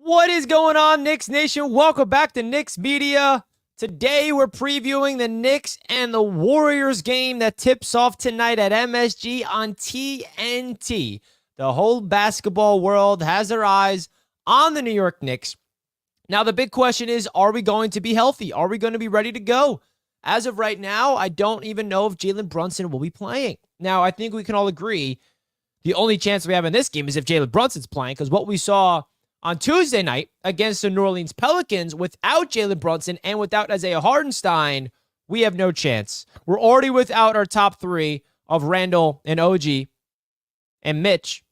What is going on, Knicks Nation? Welcome back to Knicks Media. Today, we're previewing the Knicks and the Warriors game that tips off tonight at MSG on TNT. The whole basketball world has their eyes on the New York Knicks. Now, the big question is, are we going to be healthy? Are we going to be ready to go? As of right now, I don't even know if Jalen Brunson will be playing. Now, I think we can all agree the only chance we have in this game is if Jalen Brunson's playing, because what we saw on Tuesday night against the New Orleans Pelicans, without Jalen Brunson and without Isaiah Hartenstein, we have no chance. We're already without our top three of Randall and OG and Mitch.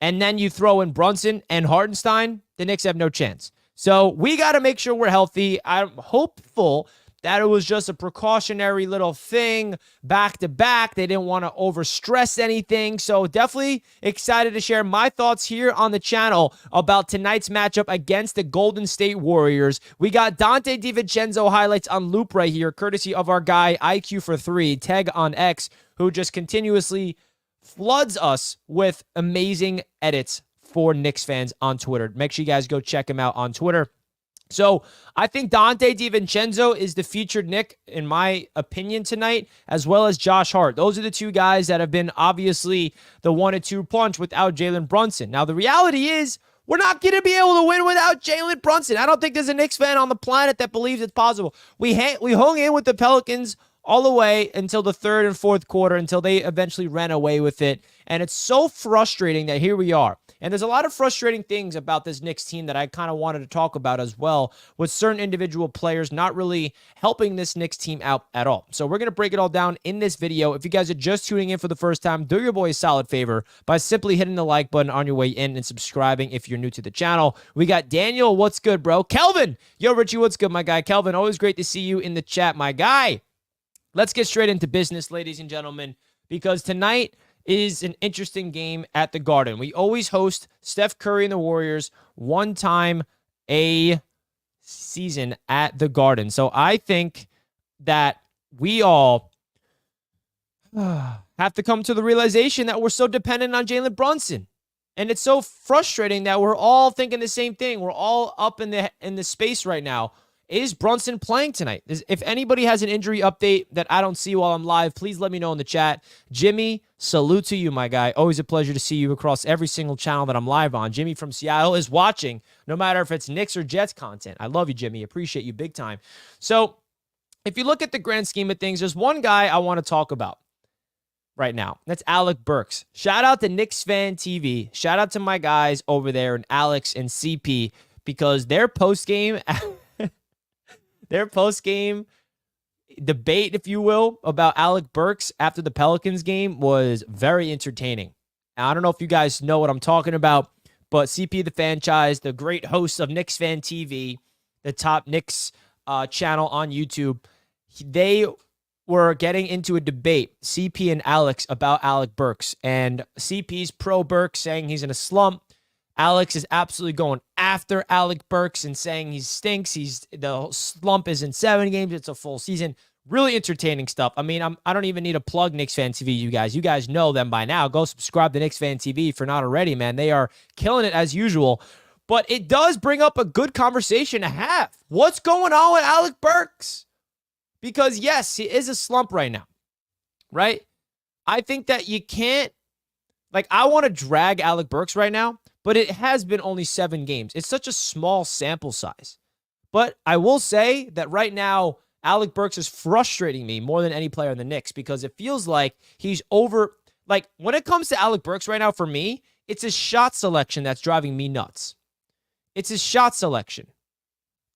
And then you throw in Brunson and Hartenstein, the Knicks have no chance. So we got to make sure we're healthy. I'm hopeful that it was just a precautionary little thing back-to-back. They didn't want to overstress anything. So definitely excited to share my thoughts here on the channel about tonight's matchup against the Golden State Warriors. We got Dante DiVincenzo highlights on loop right here, courtesy of our guy IQ for 3, Tag on X, who just continuously floods us with amazing edits for Knicks fans on Twitter. Make sure you guys go check him out on Twitter. So I think Dante DiVincenzo is the featured Knick, in my opinion, tonight, as well as Josh Hart. Those are the two guys that have been obviously the 1-2 punch without Jalen Brunson. Now, the reality is we're not going to be able to win without Jalen Brunson. I don't think there's a Knicks fan on the planet that believes it's possible. We hung in with the Pelicans all the way until the third and fourth quarter, until they eventually ran away with it. And it's so frustrating that here we are. And there's a lot of frustrating things about this Knicks team that I kind of wanted to talk about as well, with certain individual players not really helping this Knicks team out at all. So we're going to break it all down in this video. If you guys are just tuning in for the first time, do your boy a solid favor by simply hitting the like button on your way in and subscribing if you're new to the channel. We got Daniel, what's good, bro? Kelvin, yo, Richie, what's good, my guy? Kelvin, always great to see you in the chat, my guy. Let's get straight into business, ladies and gentlemen, because tonight is an interesting game at the Garden. We always host Steph Curry and the Warriors one time a season at the Garden. So I think that we all have to come to the realization that we're so dependent on Jalen Brunson. And it's so frustrating that we're all thinking the same thing. We're all up in the space right now. Is Brunson playing tonight? If anybody has an injury update that I don't see while I'm live, please let me know in the chat. Jimmy, salute to you, my guy. Always a pleasure to see you across every single channel that I'm live on. Jimmy from Seattle is watching, no matter if it's Knicks or Jets content. I love you, Jimmy. Appreciate you big time. So if you look at the grand scheme of things, there's one guy I want to talk about right now. That's Alec Burks. Shout out to Knicks Fan TV. Shout out to my guys over there, and Alex and CP, because their post-game debate, if you will, about Alec Burks after the Pelicans game was very entertaining. Now, I don't know if you guys know what I'm talking about, but CP the Franchise, the great host of Knicks Fan TV, the top Knicks channel on YouTube, they were getting into a debate, CP and Alex, about Alec Burks. And CP's pro Burks, saying he's in a slump. Alex is absolutely going after Alec Burks and saying he stinks. The slump is in 7 games. It's a full season. Really entertaining stuff. I mean, I don't even need to plug Knicks Fan TV, you guys. You guys know them by now. Go subscribe to Knicks Fan TV if you're not already, man. They are killing it as usual. But it does bring up a good conversation to have. What's going on with Alec Burks? Because, yes, he is a slump right now, right? I think that you can't, I want to drag Alec Burks right now, but it has been only 7 games. It's such a small sample size. But I will say that right now, Alec Burks is frustrating me more than any player in the Knicks, because it feels like he's over. When it comes to Alec Burks right now, for me, it's his shot selection that's driving me nuts. It's his shot selection.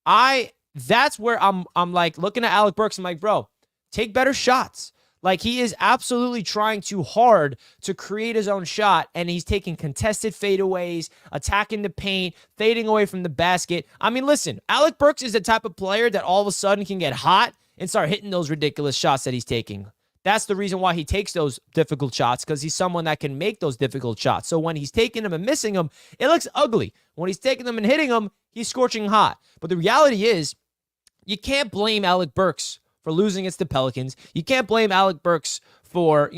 That's where I'm looking at Alec Burks. I'm like, bro, take better shots. He is absolutely trying too hard to create his own shot, and he's taking contested fadeaways, attacking the paint, fading away from the basket. I mean, listen, Alec Burks is the type of player that all of a sudden can get hot and start hitting those ridiculous shots that he's taking. That's the reason why he takes those difficult shots, because he's someone that can make those difficult shots. So when he's taking them and missing them, it looks ugly. When he's taking them and hitting them, he's scorching hot. But the reality is, you can't blame Alec Burks for losing against the Pelicans. You can't blame Alec Burks for,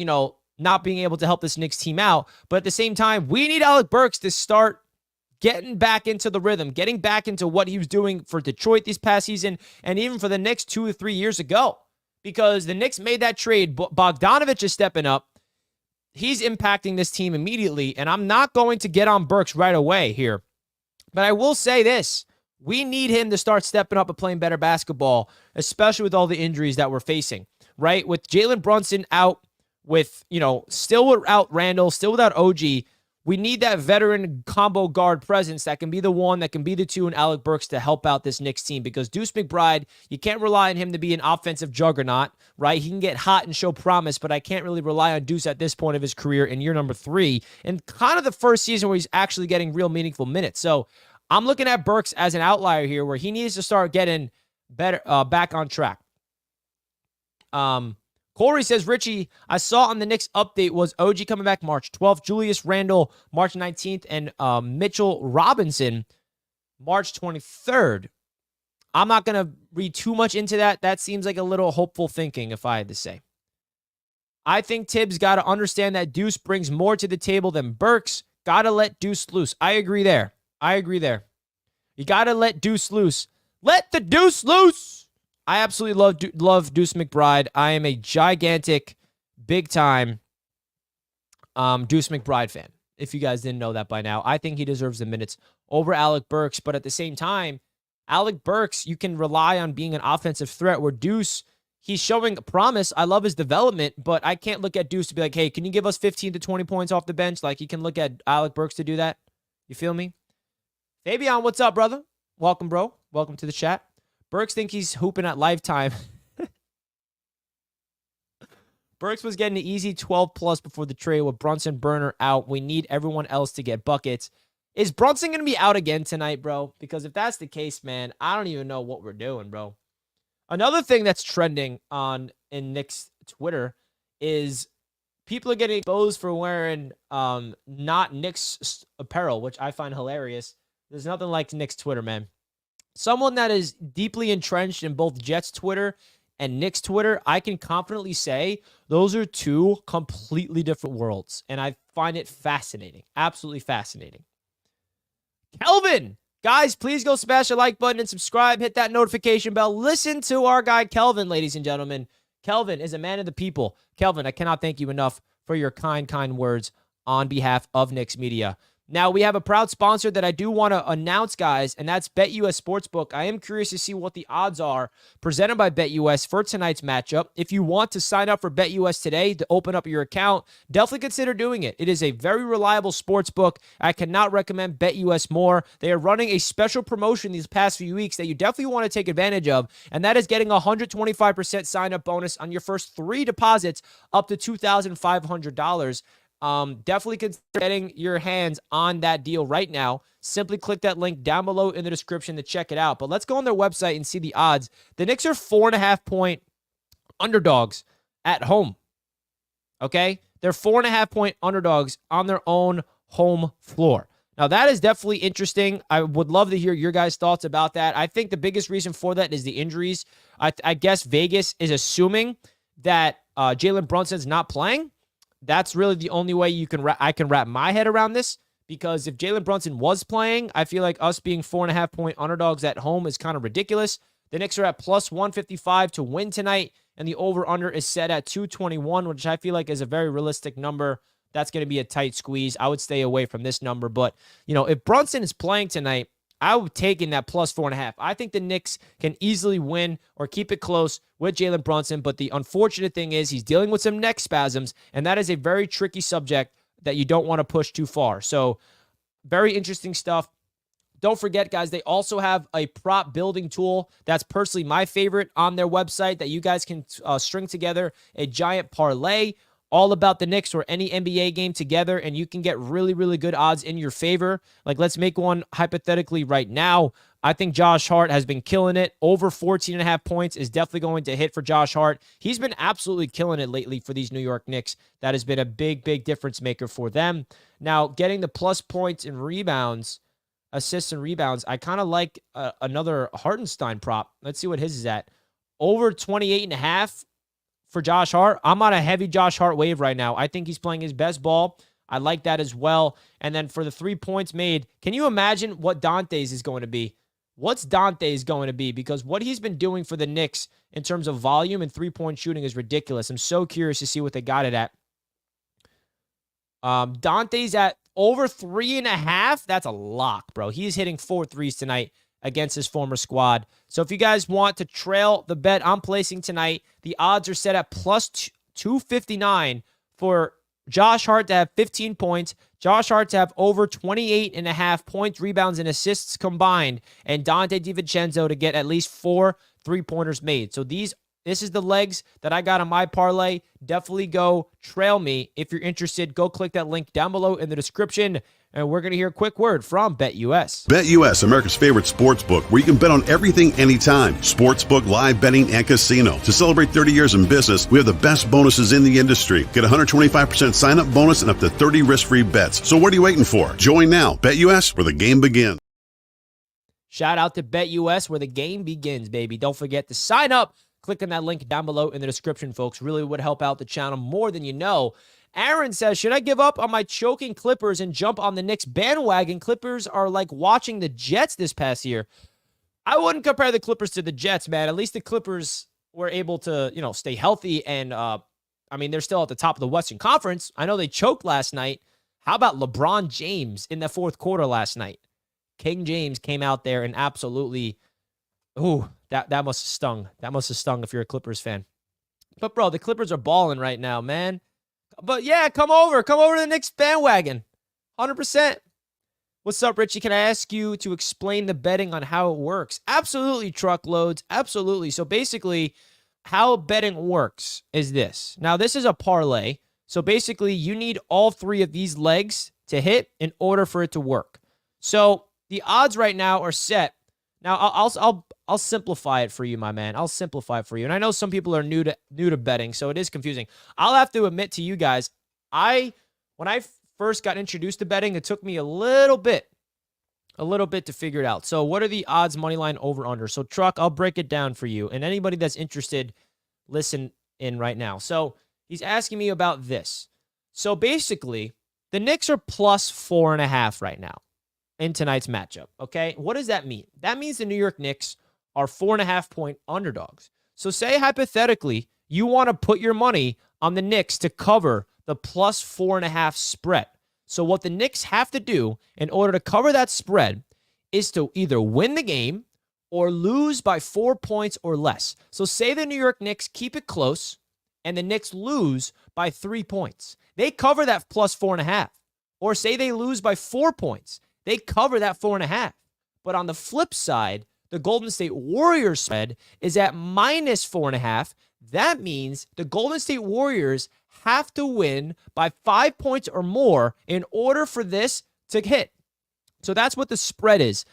not being able to help this Knicks team out. But at the same time, we need Alec Burks to start getting back into the rhythm, getting back into what he was doing for Detroit this past season and even for the Knicks 2 or 3 years ago. Because the Knicks made that trade. Bogdanovich is stepping up. He's impacting this team immediately, and I'm not going to get on Burks right away here. But I will say this. We need him to start stepping up and playing better basketball, especially with all the injuries that we're facing, right? With Jalen Brunson out, with, still without Randall, still without OG, we need that veteran combo guard presence that can be the one, that can be the two, and Alec Burks to help out this Knicks team. Because Deuce McBride, you can't rely on him to be an offensive juggernaut, right? He can get hot and show promise, but I can't really rely on Deuce at this point of his career in year number 3, and kind of the first season where he's actually getting real meaningful minutes. So I'm looking at Burks as an outlier here where he needs to start getting better, back on track. Corey says, Richie, I saw on the Knicks update was OG coming back March 12th, Julius Randle March 19th, and Mitchell Robinson March 23rd. I'm not going to read too much into that. That seems like a little hopeful thinking, if I had to say. I think Tibbs got to understand that Deuce brings more to the table than Burks. Got to let Deuce loose. I agree there. You got to let Deuce loose. Let the Deuce loose. I absolutely love Deuce McBride. I am a gigantic, big-time Deuce McBride fan, if you guys didn't know that by now. I think he deserves the minutes over Alec Burks, but at the same time, Alec Burks, you can rely on being an offensive threat, where Deuce, he's showing promise. I love his development, but I can't look at Deuce to be like, hey, can you give us 15 to 20 points off the bench? Like, you can look at Alec Burks to do that. You feel me? Fabian, what's up, brother? Welcome, bro. Welcome to the chat. Burks think he's hooping at Lifetime. Burks was getting an easy 12-plus before the trade with Brunson Burner out. We need everyone else to get buckets. Is Brunson going to be out again tonight, bro? Because if that's the case, man, I don't even know what we're doing, bro. Another thing that's trending in Knicks Twitter is people are getting exposed for wearing not Knicks apparel, which I find hilarious. There's nothing like Knicks Twitter, man. Someone that is deeply entrenched in both Jets Twitter and Knicks Twitter, I can confidently say those are two completely different worlds. And I find it fascinating. Absolutely fascinating. Kelvin! Guys, please go smash the like button and subscribe. Hit that notification bell. Listen to our guy Kelvin, ladies and gentlemen. Kelvin is a man of the people. Kelvin, I cannot thank you enough for your kind words on behalf of Knicks Media. Now, we have a proud sponsor that I do want to announce, guys, and that's BetUS Sportsbook. I am curious to see what the odds are presented by BetUS for tonight's matchup. If you want to sign up for BetUS today to open up your account, definitely consider doing it. It is a very reliable sportsbook. I cannot recommend BetUS more. They are running a special promotion these past few weeks that you definitely want to take advantage of, and that is getting a 125% sign-up bonus on your first 3 deposits up to $2,500. Definitely consider getting your hands on that deal right now. Simply click that link down below in the description to check it out. But let's go on their website and see the odds. The Knicks are 4.5-point underdogs at home. Okay? They're 4.5-point underdogs on their own home floor. Now, that is definitely interesting. I would love to hear your guys' thoughts about that. I think the biggest reason for that is the injuries. I guess Vegas is assuming that Jalen Brunson's not playing. That's really the only way I can wrap my head around this, because if Jalen Brunson was playing, I feel like us being 4.5-point underdogs at home is kind of ridiculous. The Knicks are at plus 155 to win tonight, and the over-under is set at 221, which I feel like is a very realistic number. That's going to be a tight squeeze. I would stay away from this number, but if Brunson is playing tonight, I would take in that plus 4.5. I think the Knicks can easily win or keep it close with Jalen Brunson, but the unfortunate thing is he's dealing with some neck spasms, and that is a very tricky subject that you don't want to push too far. So very interesting stuff. Don't forget, guys, they also have a prop building tool that's personally my favorite on their website that you guys can string together a giant parlay all about the Knicks or any NBA game together, and you can get really, really good odds in your favor. Like, let's make one hypothetically right now. I think Josh Hart has been killing it. Over 14.5 points is definitely going to hit for Josh Hart. He's been absolutely killing it lately for these New York Knicks. That has been a big, big difference maker for them. Now, getting the plus points and rebounds, assists and rebounds, I kind of like another Hartenstein prop. Let's see what his is at. Over 28.5 for Josh Hart. I'm on a heavy Josh Hart wave right now. I think he's playing his best ball. I like that as well. And then for the 3 points made, can you imagine what Dante's is going to be? What's Dante's going to be? Because what he's been doing for the Knicks in terms of volume and 3-point shooting is ridiculous. I'm so curious to see what they got it at. Dante's at over 3.5. That's a lock, bro. He's hitting 4 threes tonight against his former squad. So if you guys want to trail the bet I'm placing tonight, the odds are set at plus 259 for Josh Hart to have 15 points, Josh Hart to have over 28.5 points, rebounds, and assists combined, and Dante DiVincenzo to get at least 4 3-pointers made. So this is the legs that I got on my parlay. Definitely go trail me. If you're interested, go click that link down below in the description. And we're going to hear a quick word from BetUS. BetUS, America's favorite sports book, where you can bet on everything, anytime. Sportsbook, live betting, and casino. To celebrate 30 years in business, we have the best bonuses in the industry. Get a 125% sign-up bonus and up to 30 risk-free bets. So what are you waiting for? Join now. BetUS, where the game begins. Shout out to BetUS, where the game begins, baby. Don't forget to sign up. Click on that link down below in the description, folks. Really would help out the channel more than you know. Aaron says, should I give up on my choking Clippers and jump on the Knicks bandwagon? Clippers are like watching the Jets this past year. I wouldn't compare the Clippers to the Jets, man. At least the Clippers were able to, stay healthy. And, they're still at the top of the Western Conference. I know they choked last night. How about LeBron James in the fourth quarter last night? King James came out there and absolutely, that must have stung. That must have stung if you're a Clippers fan. But, bro, the Clippers are balling right now, man. But, yeah, come over to the Knicks bandwagon. 100%. What's up, Richie? Can I ask you to explain the betting on how it works? Absolutely, Truckloads. Absolutely. So, basically, how betting works is this. Now, this is a parlay. So, basically, you need all 3 of these legs to hit in order for it to work. So, the odds right now are set. Now, I'll simplify it for you, my man. I'll simplify it for you. And I know some people are new to betting, so it is confusing. I'll have to admit to you guys, when I first got introduced to betting, it took me a little bit to figure it out. So what are the odds, money line, over, under? So Truck, I'll break it down for you. And anybody that's interested, listen in right now. So he's asking me about this. So basically, the Knicks are plus 4.5 right now in tonight's matchup, okay? What does that mean? That means the New York Knicks are 4.5-point underdogs. So say hypothetically you want to put your money on the Knicks to cover the plus 4.5 spread. So what the Knicks have to do in order to cover that spread is to either win the game or lose by 4 points or less. So say the New York Knicks keep it close and the Knicks lose by 3 points. They cover that plus 4.5. Or say they lose by 4 points. They cover that 4.5. But on the flip side, the Golden State Warriors spread is at minus 4.5. That means the Golden State Warriors have to win by 5 points or more in order for this to hit. So that's what the spread is.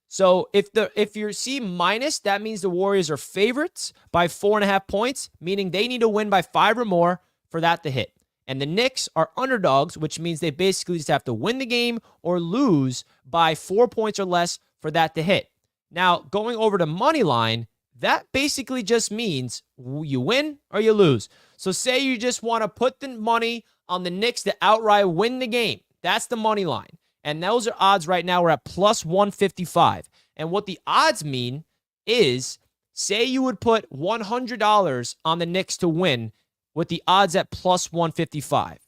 So if you see minus, that means the Warriors are favorites by 4.5 points, meaning they need to win by 5 or more for that to hit. And the Knicks are underdogs, which means they basically just have to win the game or lose by 4 points or less for that to hit. Now, going over to money line, that basically just means you win or you lose. So say you just want to put the money on the Knicks to outright win the game. That's the money line. And those are odds right now. We're at plus 155. And what the odds mean is, say you would put $100 on the Knicks to win with the odds at plus 155.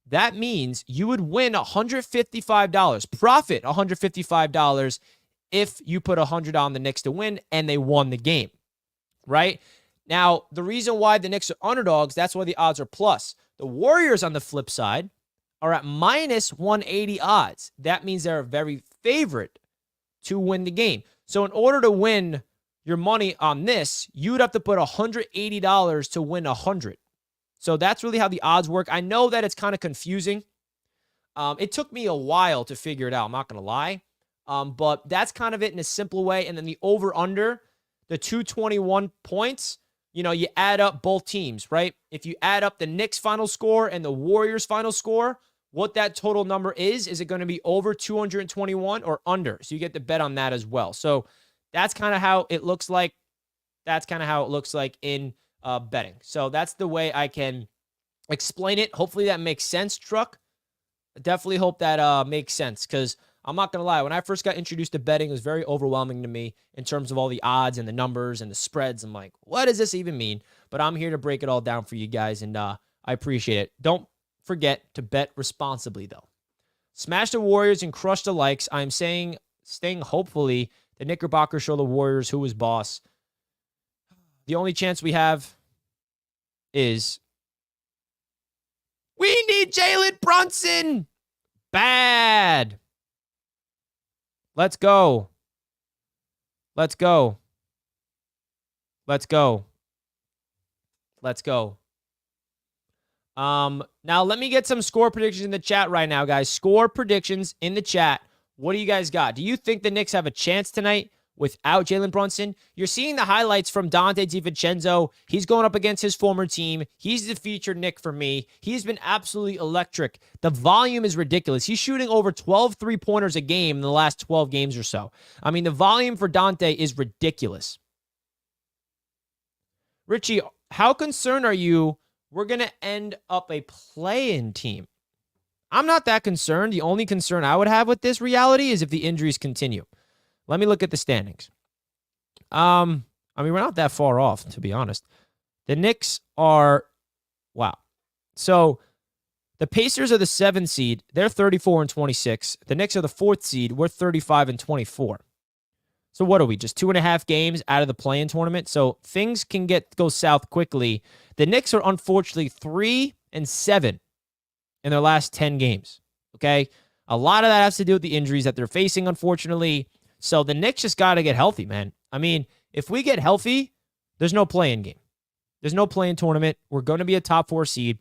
That means you would win $155, profit $155 if you put $100 on the Knicks to win and they won the game, right? Now, the reason why the Knicks are underdogs, that's why the odds are plus. The Warriors, on the flip side, are at minus 180 odds. That means they're a very favorite to win the game. So in order to win your money on this, you would have to put $180 to win 100. So that's really how the odds work. I know that it's kind of confusing. It took me a while to figure it out, I'm not going to lie. But that's kind of it in a simple way. And then the over-under, the 221 points, you add up both teams, right? If you add up the Knicks' final score and the Warriors' final score, what that total number is it going to be over 221 or under? So you get to bet on that as well. So that's kind of how it looks like. That's kind of how it looks like in betting. So that's the way I can explain it. Hopefully that makes sense, Truck. Definitely hope that makes sense, because I'm not going to lie. When I first got introduced to betting, it was very overwhelming to me in terms of all the odds and the numbers and the spreads. I'm like, what does this even mean? But I'm here to break it all down for you guys, and I appreciate it. Don't forget to bet responsibly, though. Smash the Warriors and crush the likes. I'm staying hopefully the Knickerbockers show the Warriors who is boss. The only chance we have is we need Jalen Brunson. Bad. Let's go. Let's go. Let's go. Let's go. Now let me get some score predictions in the chat right now, guys. Score predictions in the chat. What do you guys got? Do you think the Knicks have a chance tonight without Jalen Brunson? You're seeing the highlights from Dante DiVincenzo. He's going up against his former team. He's the featured Knick for me. He's been absolutely electric. The volume is ridiculous. He's shooting over 12 three-pointers a game in the last 12 games or so. I mean, the volume for Dante is ridiculous. Richie, how concerned are you we're going to end up a play-in team? I'm not that concerned. The only concern I would have with this reality is if the injuries continue. Let me look at the standings. I mean, we're not that far off, to be honest. The Knicks are, wow. So the Pacers are the 7th seed. They're 34-26. The Knicks are the 4th seed. We're 35-24. So what are we? Just 2.5 games out of the play-in tournament. So things can go south quickly. The Knicks are unfortunately 3-7 in their last 10 games. Okay? A lot of that has to do with the injuries that they're facing, unfortunately. So the Knicks just got to get healthy, man. I mean, if we get healthy, there's no play-in game. There's no play-in tournament. We're going to be a top 4 seed.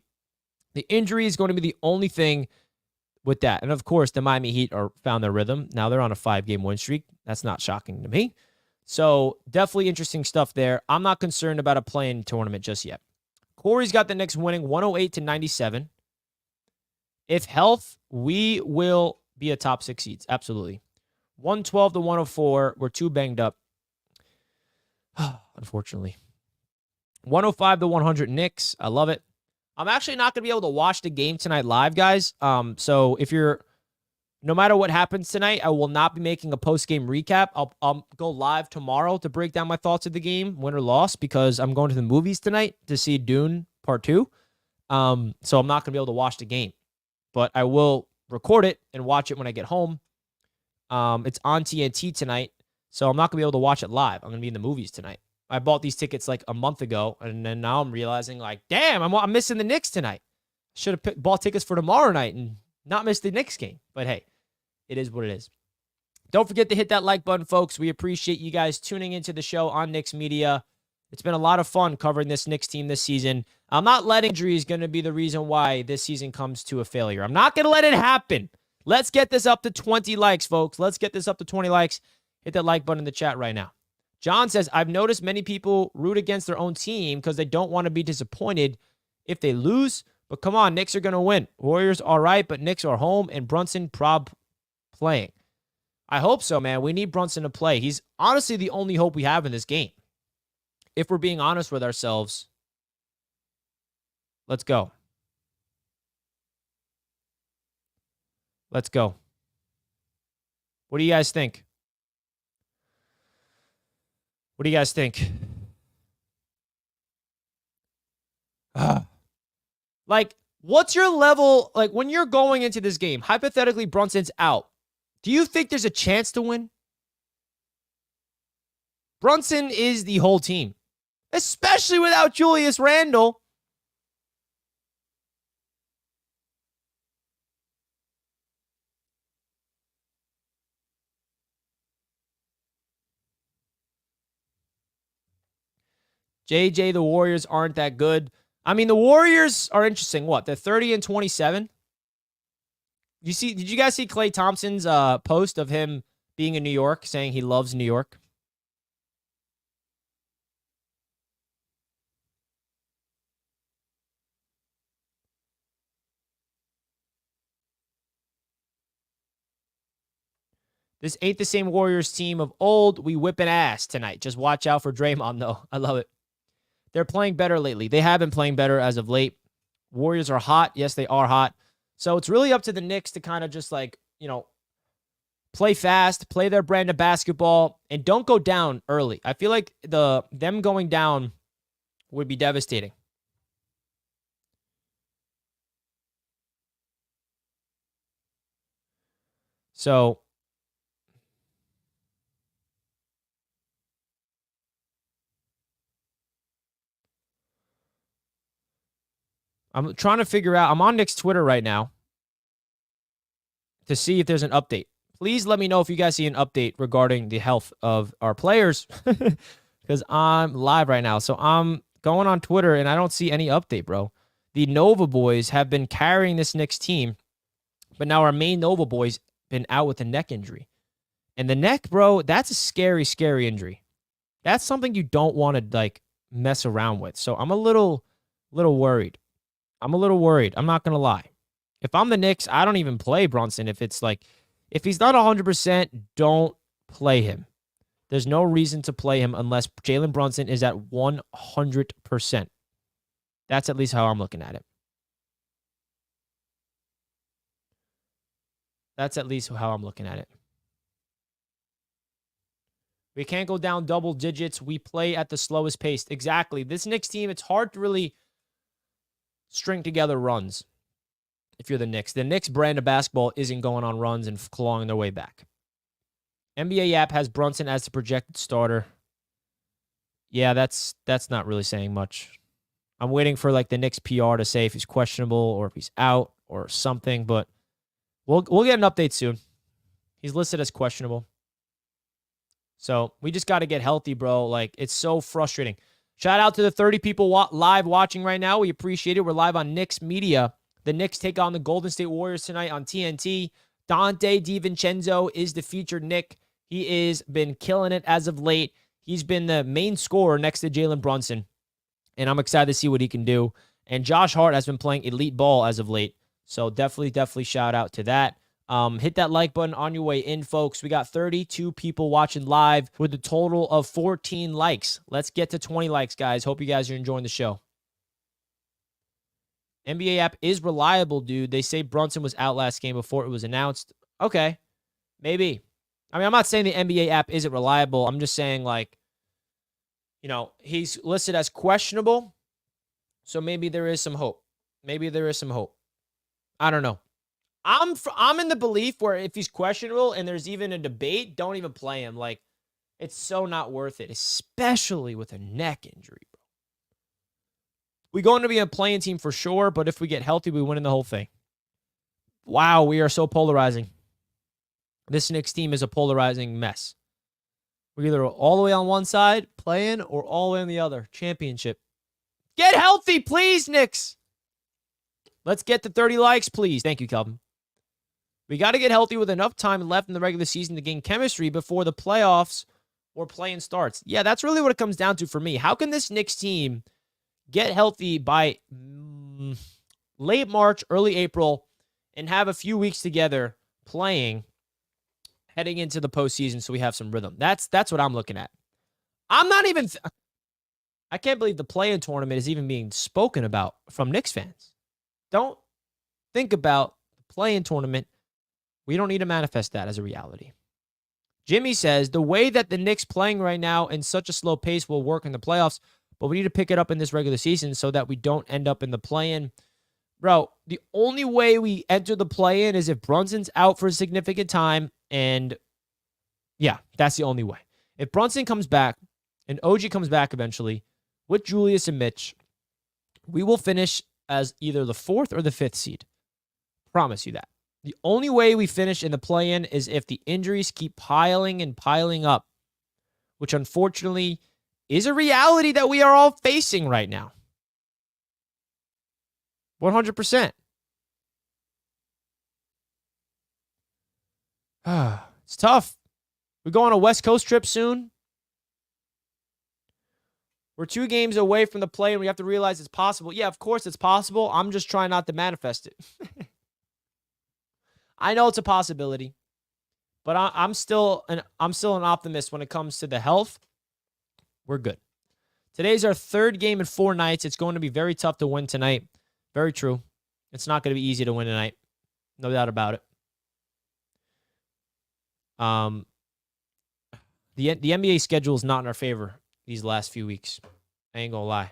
The injury is going to be the only thing with that. And of course, the Miami Heat are found their rhythm. Now they're on a 5-game win streak. That's not shocking to me. So definitely interesting stuff there. I'm not concerned about a play-in tournament just yet. Corey's got the Knicks winning 108-97. If health, we will be a top 6 seeds. Absolutely. 112-104. We're too banged up. Unfortunately. 105-100 Knicks. I love it. I'm actually not going to be able to watch the game tonight live, guys. So if no matter what happens tonight, I will not be making a post-game recap. I'll go live tomorrow to break down my thoughts of the game, win or loss, because I'm going to the movies tonight to see Dune Part 2. So I'm not going to be able to watch the game. But I will record it and watch it when I get home. It's on TNT tonight, so I'm not going to be able to watch it live. I'm going to be in the movies tonight. I bought these tickets like a month ago, and then now I'm realizing, like, damn, I'm missing the Knicks tonight. Should have bought tickets for tomorrow night and not missed the Knicks game. But hey, it is what it is. Don't forget to hit that like button, folks. We appreciate you guys tuning into the show on Knicks Media. It's been a lot of fun covering this Knicks team this season. I'm not letting injuries going to be the reason why this season comes to a failure. I'm not going to let it happen. Let's get this up to 20 likes, folks. Let's get this up to 20 likes. Hit that like button in the chat right now. John says, I've noticed many people root against their own team because they don't want to be disappointed if they lose. But come on, Knicks are going to win. Warriors all right, but Knicks are home and Brunson prob playing. I hope so, man. We need Brunson to play. He's honestly the only hope we have in this game. If we're being honest with ourselves, let's go. Let's go. What do you guys think? What do you guys think? Like, what's your level? Like, when you're going into this game, hypothetically, Brunson's out. Do you think there's a chance to win? Brunson is the whole team, especially without Julius Randle. JJ, the Warriors aren't that good. I mean, the Warriors are interesting. What? They're 30-27. Did you guys see Klay Thompson's post of him being in New York, saying he loves New York? This ain't the same Warriors team of old. We whipping ass tonight. Just watch out for Draymond, though. I love it. They're playing better lately. They have been playing better as of late. Warriors are hot. Yes, they are hot. So it's really up to the Knicks to kind of just like, play fast, play their brand of basketball, and don't go down early. I feel like them going down would be devastating. So I'm trying to figure out. I'm on Knicks Twitter right now to see if there's an update. Please let me know if you guys see an update regarding the health of our players because I'm live right now. So I'm going on Twitter and I don't see any update, bro. The Nova boys have been carrying this Knicks team, but now our main Nova boy's been out with a neck injury. And the neck, bro, that's a scary, scary injury. That's something you don't want to like mess around with. So I'm a little worried. I'm not going to lie. If I'm the Knicks, I don't even play Brunson. If he's not 100%, don't play him. There's no reason to play him unless Jalen Brunson is at 100%. That's at least how I'm looking at it. We can't go down double digits. We play at the slowest pace. Exactly. This Knicks team, it's hard to really string together runs if you're the Knicks. The Knicks brand of basketball isn't going on runs and clawing their way back. NBA app has Brunson as the projected starter. Yeah, that's not really saying much. I'm waiting for like the Knicks PR to say if he's questionable or if he's out or something, but we'll get an update soon. He's listed as questionable. So we just got to get healthy, bro. Like, it's so frustrating. Shout out to the 30 people live watching right now. We appreciate it. We're live on Knicks Media. The Knicks take on the Golden State Warriors tonight on TNT. Dante DiVincenzo is the featured Knick. He has been killing it as of late. He's been the main scorer next to Jalen Brunson, and I'm excited to see what he can do. And Josh Hart has been playing elite ball as of late, so definitely shout out to that. Hit that like button on your way in, folks. We got 32 people watching live with a total of 14 likes. Let's get to 20 likes, guys. Hope you guys are enjoying the show. NBA app is reliable, dude. They say Brunson was out last game before it was announced. Okay, maybe. I mean, I'm not saying the NBA app isn't reliable. I'm just saying, like, he's listed as questionable, so maybe there is some hope. I don't know. I'm in the belief where if he's questionable and there's even a debate, don't even play him. Like, it's so not worth it, especially with a neck injury, bro. We're going to be a playing team for sure, but if we get healthy, we win in the whole thing. Wow, we are so polarizing. This Knicks team is a polarizing mess. We're either all the way on one side, playing, or all the way on the other. Championship. Get healthy, please, Knicks. Let's get to 30 likes, please. Thank you, Kelvin. We got to get healthy with enough time left in the regular season to gain chemistry before the playoffs or play-in starts. Yeah, that's really what it comes down to for me. How can this Knicks team get healthy by late March, early April, and have a few weeks together playing heading into the postseason so we have some rhythm? That's what I'm looking at. I'm not even... I can't believe the play-in tournament is even being spoken about from Knicks fans. Don't think about the play-in tournament. We don't need to manifest that as a reality. Jimmy says, the way that the Knicks playing right now in such a slow pace will work in the playoffs, but we need to pick it up in this regular season so that we don't end up in the play-in. Bro, the only way we enter the play-in is if Brunson's out for a significant time, and yeah, that's the only way. If Brunson comes back and OG comes back eventually with Julius and Mitch, we will finish as either the 4th or the 5th seed. Promise you that. The only way we finish in the play-in is if the injuries keep piling and piling up, which unfortunately is a reality that we are all facing right now. 100%. It's tough. We go on a West Coast trip soon. We're 2 games away from the play, and we have to realize it's possible. Yeah, of course it's possible. I'm just trying not to manifest it. I know it's a possibility, but I'm still an optimist when it comes to the health. We're good. Today's our 3rd game in 4 nights. It's going to be very tough to win tonight. Very true. It's not going to be easy to win tonight. No doubt about it. The NBA schedule is not in our favor these last few weeks. I ain't gonna lie.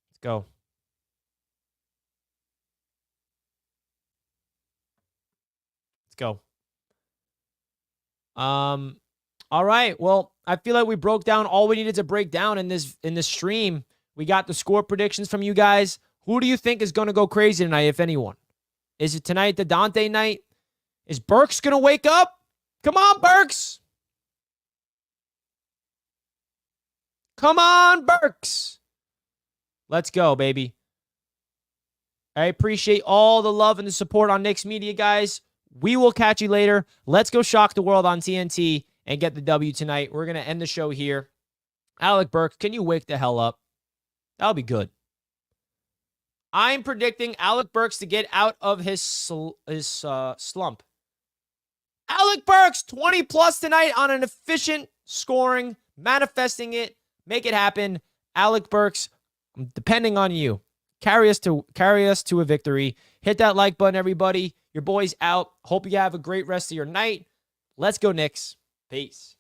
Let's go. Let's go. All right. Well, I feel like we broke down all we needed to break down in this stream. We got the score predictions from you guys. Who do you think is going to go crazy tonight, if anyone? Is it tonight the Dante night? Is Burks going to wake up? Come on, Burks. Come on, Burks. Let's go, baby. I appreciate all the love and the support on Knicks Media, guys. We will catch you later. Let's go shock the world on TNT and get the W tonight. We're going to end the show here. Alec Burks, can you wake the hell up? That'll be good. I'm predicting Alec Burks to get out of his slump. Alec Burks, 20+ tonight on an efficient scoring, manifesting it, make it happen. Alec Burks, I'm depending on you. Carry us to a victory. Hit that like button, everybody. Your boy's out. Hope you have a great rest of your night. Let's go, Knicks. Peace.